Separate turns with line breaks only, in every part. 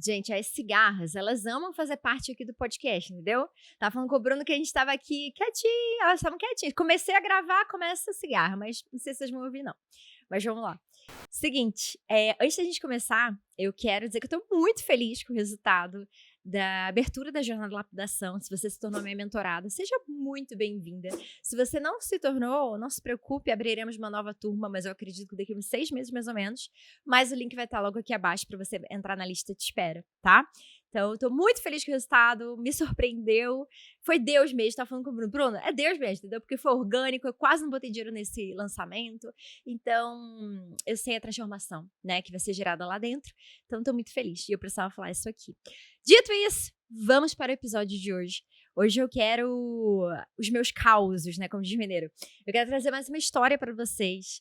Gente, as cigarras, elas amam fazer parte aqui do podcast, entendeu? Tava falando com o Bruno que a gente tava aqui quietinho, elas estavam quietinhas. Comecei a gravar, começa a cigarra, mas não sei se vocês vão ouvir, não. Mas vamos lá. Seguinte, antes da gente começar, eu quero dizer que eu tô muito feliz com o resultado da abertura da Jornada de Lapidação. Se você se tornou minha mentorada, seja muito bem-vinda. Se você não se tornou, não se preocupe, abriremos uma nova turma, mas eu acredito que daqui a uns 6 meses, mais ou menos. Mas o link vai estar logo aqui abaixo para você entrar na lista de espera, tá? Então, eu tô muito feliz com o resultado, me surpreendeu. Foi Deus mesmo, tava falando com o Bruno. Bruno, é Deus mesmo, entendeu? Porque foi orgânico, eu quase não botei dinheiro nesse lançamento. Então, eu sei a transformação, né, que vai ser gerada lá dentro. Então, tô muito feliz e eu precisava falar isso aqui. Dito isso, vamos para o episódio de hoje. Hoje eu quero os meus causos, né, como diz mineiro. Eu quero trazer mais uma história para vocês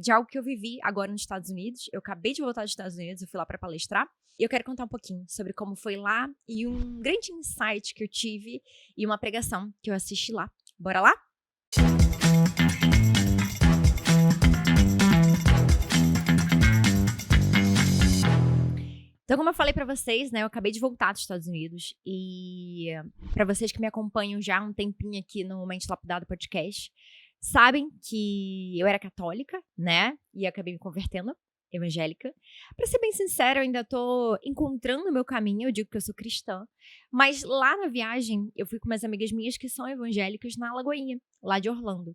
de algo que eu vivi agora nos Estados Unidos. Eu acabei de voltar dos Estados Unidos, eu fui lá para palestrar. E eu quero contar um pouquinho sobre como foi lá e um grande insight que eu tive e uma pregação que eu assisti lá. Bora lá? Então, como eu falei pra vocês, né, eu acabei de voltar dos Estados Unidos e pra vocês que me acompanham já há um tempinho aqui no Mente Lapidado Podcast, sabem que eu era católica, né, e acabei me convertendo, evangélica. Pra ser bem sincera, eu ainda tô encontrando o meu caminho, eu digo que eu sou cristã, mas lá na viagem, eu fui com umas amigas minhas que são evangélicas na Lagoinha, lá de Orlando.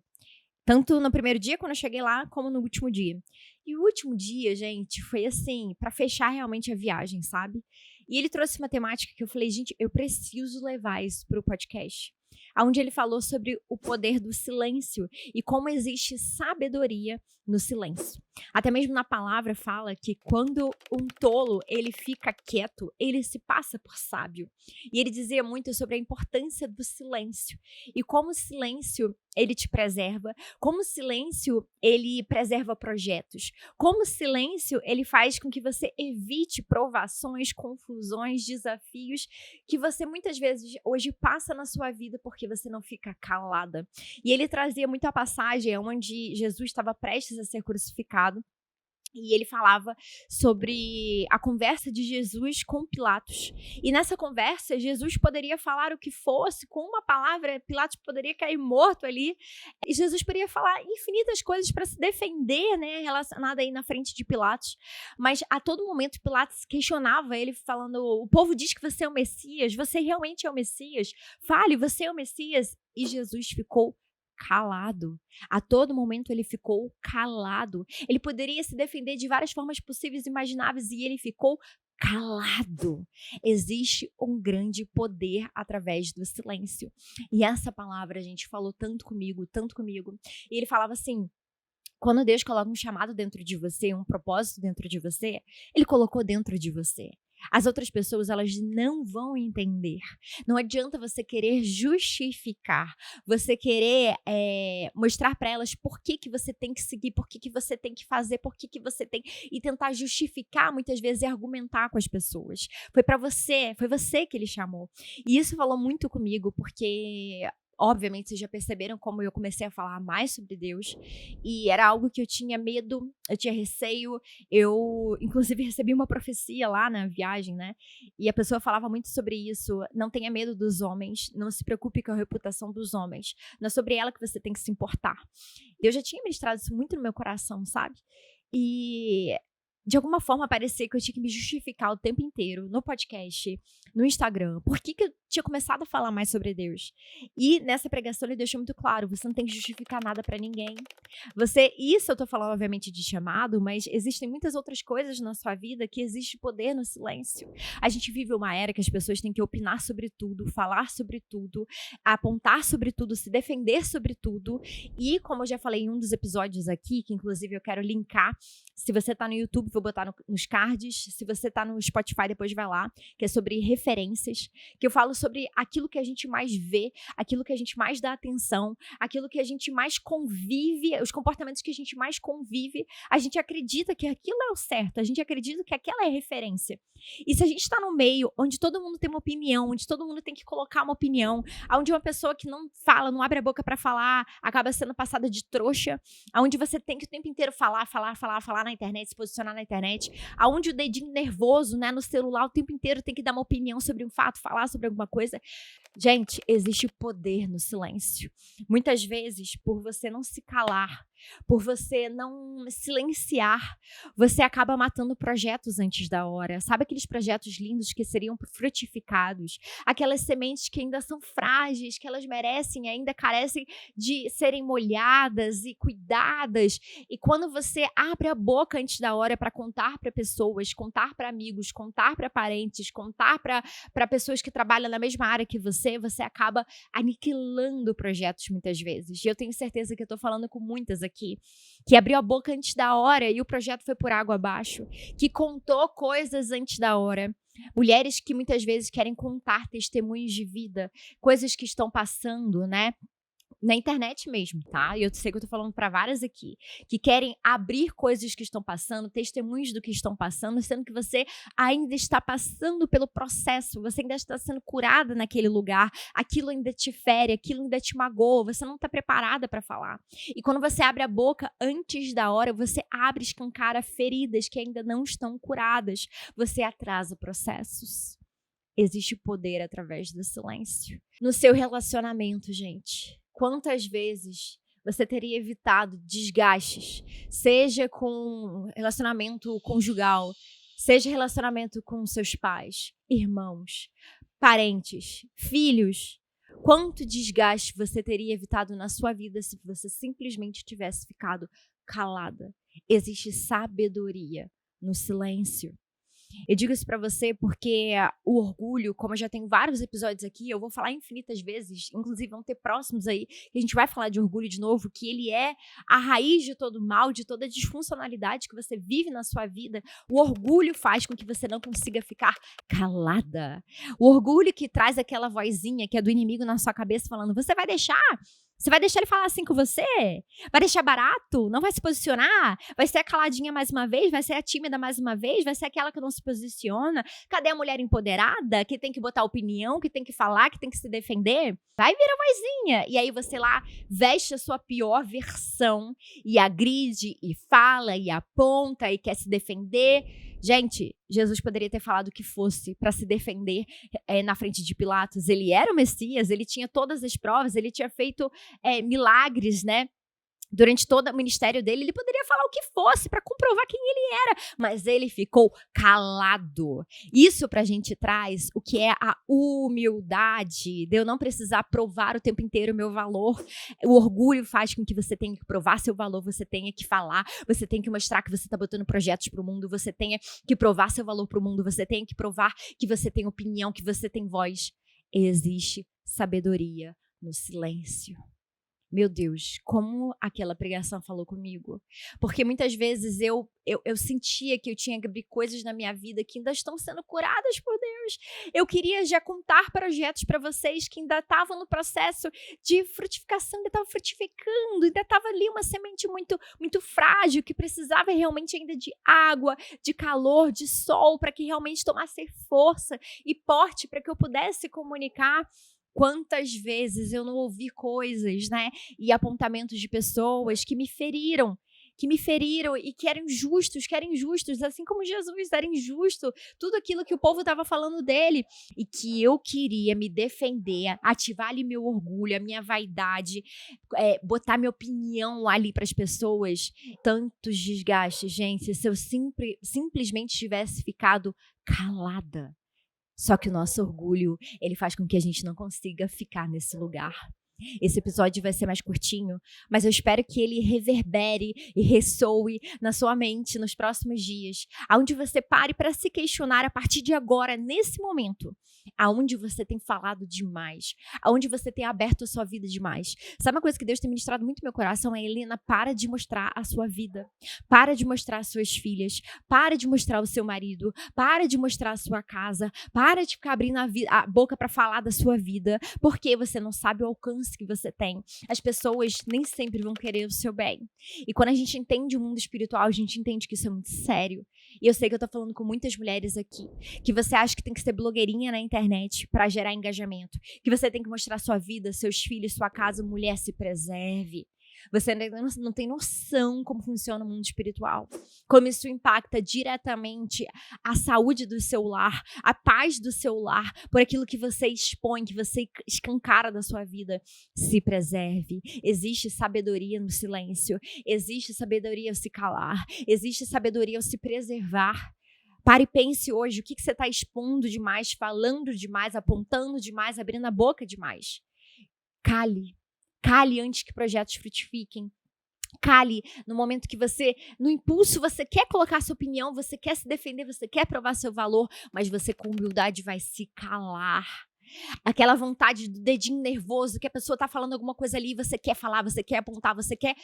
Tanto no primeiro dia, quando eu cheguei lá, como no último dia. E o último dia, gente, foi assim, pra fechar realmente a viagem, sabe? E ele trouxe uma temática que eu falei, gente, eu preciso levar isso pro podcast. Onde ele falou sobre o poder do silêncio e como existe sabedoria no silêncio. Até mesmo na palavra fala que quando um tolo, ele fica quieto, ele se passa por sábio. E ele dizia muito sobre a importância do silêncio e como o silêncio, ele te preserva, como o silêncio, ele preserva projetos, como o silêncio, ele faz com que você evite provações, confusões, desafios que você muitas vezes hoje passa na sua vida porque você não fica calada. E ele trazia muito a passagem onde Jesus estava prestes a ser crucificado. E ele falava sobre a conversa de Jesus com Pilatos. E nessa conversa, Jesus poderia falar o que fosse, com uma palavra, Pilatos poderia cair morto ali. E Jesus poderia falar infinitas coisas para se defender, né, relacionada aí na frente de Pilatos. Mas a todo momento, Pilatos questionava ele, falando, o povo diz que você é o Messias, você realmente é o Messias? Fale, você é o Messias. E Jesus ficou calado. A todo momento ele ficou calado. Ele poderia se defender de várias formas possíveis e imagináveis e ele ficou calado. Existe um grande poder através do silêncio. E essa palavra, a gente falou tanto comigo, tanto comigo. E ele falava assim, quando Deus coloca um chamado dentro de você, um propósito dentro de você, ele colocou dentro de você. As outras pessoas, elas não vão entender. Não adianta você querer justificar, você querer mostrar para elas por que você tem que seguir, por que você tem que fazer, por que você tem... E tentar justificar, muitas vezes, e argumentar com as pessoas. Foi você que ele chamou. E isso falou muito comigo, porque... Obviamente, vocês já perceberam como eu comecei a falar mais sobre Deus. E era algo que eu tinha medo, eu tinha receio. Eu, inclusive, recebi uma profecia lá na viagem, né? E a pessoa falava muito sobre isso. Não tenha medo dos homens, não se preocupe com a reputação dos homens. Não é sobre ela que você tem que se importar. Deus já tinha ministrado isso muito no meu coração, sabe? E... de alguma forma, parecia que eu tinha que me justificar o tempo inteiro no podcast, no Instagram. Por que eu tinha começado a falar mais sobre Deus? E nessa pregação ele deixou muito claro, você não tem que justificar nada pra ninguém. Isso eu tô falando, obviamente, de chamado, mas existem muitas outras coisas na sua vida que existe poder no silêncio. A gente vive uma era que as pessoas têm que opinar sobre tudo, falar sobre tudo, apontar sobre tudo, se defender sobre tudo. E, como eu já falei em um dos episódios aqui, que inclusive eu quero linkar, se você tá no YouTube, vou botar nos cards. Se você tá no Spotify, depois vai lá, que é sobre referências, que eu falo sobre aquilo que a gente mais vê, aquilo que a gente mais dá atenção, aquilo que a gente mais convive, os comportamentos que a gente mais convive, a gente acredita que aquilo é o certo, a gente acredita que aquela é a referência. E se a gente tá no meio, onde todo mundo tem uma opinião, onde todo mundo tem que colocar uma opinião, onde uma pessoa que não fala, não abre a boca pra falar, acaba sendo passada de trouxa, onde você tem que o tempo inteiro falar na internet, se posicionar na internet, aonde o dedinho nervoso, né, no celular o tempo inteiro tem que dar uma opinião sobre um fato, falar sobre alguma coisa. Gente, existe poder no silêncio. Muitas vezes, por você não se calar, por você não silenciar, você acaba matando projetos antes da hora. Sabe aqueles projetos lindos que seriam frutificados? Aquelas sementes que ainda são frágeis, que elas merecem, ainda carecem de serem molhadas e cuidadas. E quando você abre a boca antes da hora para contar para pessoas, contar para amigos, contar para parentes, contar para pessoas que trabalham na mesma área que você acaba aniquilando projetos muitas vezes. E eu tenho certeza que eu estou falando com muitas aqui, que abriu a boca antes da hora e o projeto foi por água abaixo, que contou coisas antes da hora. Mulheres que muitas vezes querem contar testemunhos de vida, coisas que estão passando, né? Na internet mesmo, tá? E eu sei que eu tô falando para várias aqui, que querem abrir coisas que estão passando, testemunhos do que estão passando, sendo que você ainda está passando pelo processo, você ainda está sendo curada naquele lugar, aquilo ainda te fere, aquilo ainda te magoa, você não está preparada para falar. E quando você abre a boca antes da hora, você abre, escancara feridas que ainda não estão curadas, você atrasa processos. Existe poder através do silêncio. No seu relacionamento, gente, quantas vezes você teria evitado desgastes, seja com relacionamento conjugal, seja relacionamento com seus pais, irmãos, parentes, filhos? Quanto desgaste você teria evitado na sua vida se você simplesmente tivesse ficado calada? Existe sabedoria no silêncio. Eu digo isso pra você porque o orgulho, como eu já tenho vários episódios aqui, eu vou falar infinitas vezes, inclusive vão ter próximos aí, que a gente vai falar de orgulho de novo, que ele é a raiz de todo mal, de toda disfuncionalidade que você vive na sua vida. O orgulho faz com que você não consiga ficar calada. O orgulho que traz aquela vozinha que é do inimigo na sua cabeça falando, você vai deixar? Você vai deixar ele falar assim com você? Vai deixar barato? Não vai se posicionar? Vai ser a caladinha mais uma vez? Vai ser a tímida mais uma vez? Vai ser aquela que não se posiciona? Cadê a mulher empoderada? Que tem que botar opinião, que tem que falar, que tem que se defender? Vai vir a vozinha. E aí você lá veste a sua pior versão e agride e fala e aponta e quer se defender. Gente, Jesus poderia ter falado o que fosse para se defender na frente de Pilatos. Ele era o Messias, ele tinha todas as provas, ele tinha feito milagres, né? Durante todo o ministério dele, ele poderia falar o que fosse para comprovar quem ele era, mas ele ficou calado. Isso pra gente traz o que é a humildade, de eu não precisar provar o tempo inteiro o meu valor. O orgulho faz com que você tenha que provar seu valor, você tenha que falar, você tem que mostrar que você tá botando projetos pro mundo, você tenha que provar seu valor pro mundo, você tem que provar que você tem opinião, que você tem voz. Existe sabedoria no silêncio. Meu Deus, como aquela pregação falou comigo. Porque muitas vezes eu sentia que eu tinha que abrir coisas na minha vida que ainda estão sendo curadas por Deus. Eu queria já contar projetos para vocês que ainda estavam no processo de frutificação, ainda estavam frutificando, ainda estava ali uma semente muito, muito frágil, que precisava realmente ainda de água, de calor, de sol, para que realmente tomasse força e porte para que eu pudesse comunicar. Quantas vezes eu não ouvi coisas, né, e apontamentos de pessoas que me feriram e que eram injustos, assim como Jesus era injusto, tudo aquilo que o povo estava falando dele, e que eu queria me defender, ativar ali meu orgulho, a minha vaidade, botar minha opinião ali para as pessoas. Tantos desgastes, gente, se eu simplesmente tivesse ficado calada. Só que o nosso orgulho, ele faz com que a gente não consiga ficar nesse lugar. Esse episódio vai ser mais curtinho, mas eu espero que ele reverbere e ressoe na sua mente nos próximos dias, aonde você pare para se questionar a partir de agora, nesse momento, aonde você tem falado demais, aonde você tem aberto a sua vida demais. Sabe uma coisa que Deus tem ministrado muito no meu coração? Helena, para de mostrar a sua vida, para de mostrar as suas filhas, para de mostrar o seu marido, para de mostrar a sua casa, para de ficar abrindo a boca para falar da sua vida, porque você não sabe o alcance que você tem. As pessoas nem sempre vão querer o seu bem. E quando a gente entende o mundo espiritual, a gente entende que isso é muito sério. E eu sei que eu tô falando com muitas mulheres aqui, que você acha que tem que ser blogueirinha na internet para gerar engajamento, que você tem que mostrar sua vida, seus filhos, sua casa. Mulher, se preserve. Você não tem noção como funciona o mundo espiritual. Como isso impacta diretamente a saúde do seu lar, a paz do seu lar, por aquilo que você expõe, que você escancara da sua vida. Se preserve. Existe sabedoria no silêncio. Existe sabedoria ao se calar. Existe sabedoria ao se preservar. Pare e pense hoje, o que você está expondo demais, falando demais, apontando demais, abrindo a boca demais. Cale. Cale antes que projetos frutifiquem. Cale no momento que você, no impulso, você quer colocar sua opinião, você quer se defender, você quer provar seu valor, mas você com humildade vai se calar. Aquela vontade do dedinho nervoso, que a pessoa está falando alguma coisa ali, você quer falar, você quer apontar, você quer...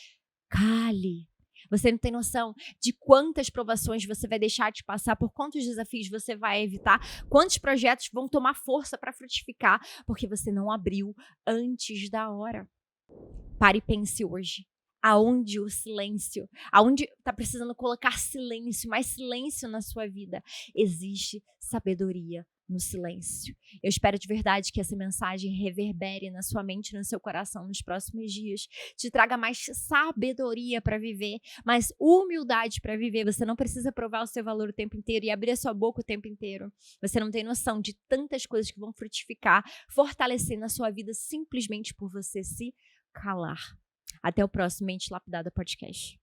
Cale. Você não tem noção de quantas provações você vai deixar de passar, por quantos desafios você vai evitar, quantos projetos vão tomar força para frutificar, porque você não abriu antes da hora. Pare e pense hoje. Aonde o silêncio, aonde está precisando colocar silêncio, mais silêncio na sua vida, existe sabedoria no silêncio. Eu espero de verdade que essa mensagem reverbere na sua mente e no seu coração nos próximos dias, te traga mais sabedoria para viver, mais humildade para viver. Você não precisa provar o seu valor o tempo inteiro e abrir a sua boca o tempo inteiro. Você não tem noção de tantas coisas que vão frutificar, fortalecer na sua vida simplesmente por você se calar. Até o próximo Mente Lapidada Podcast.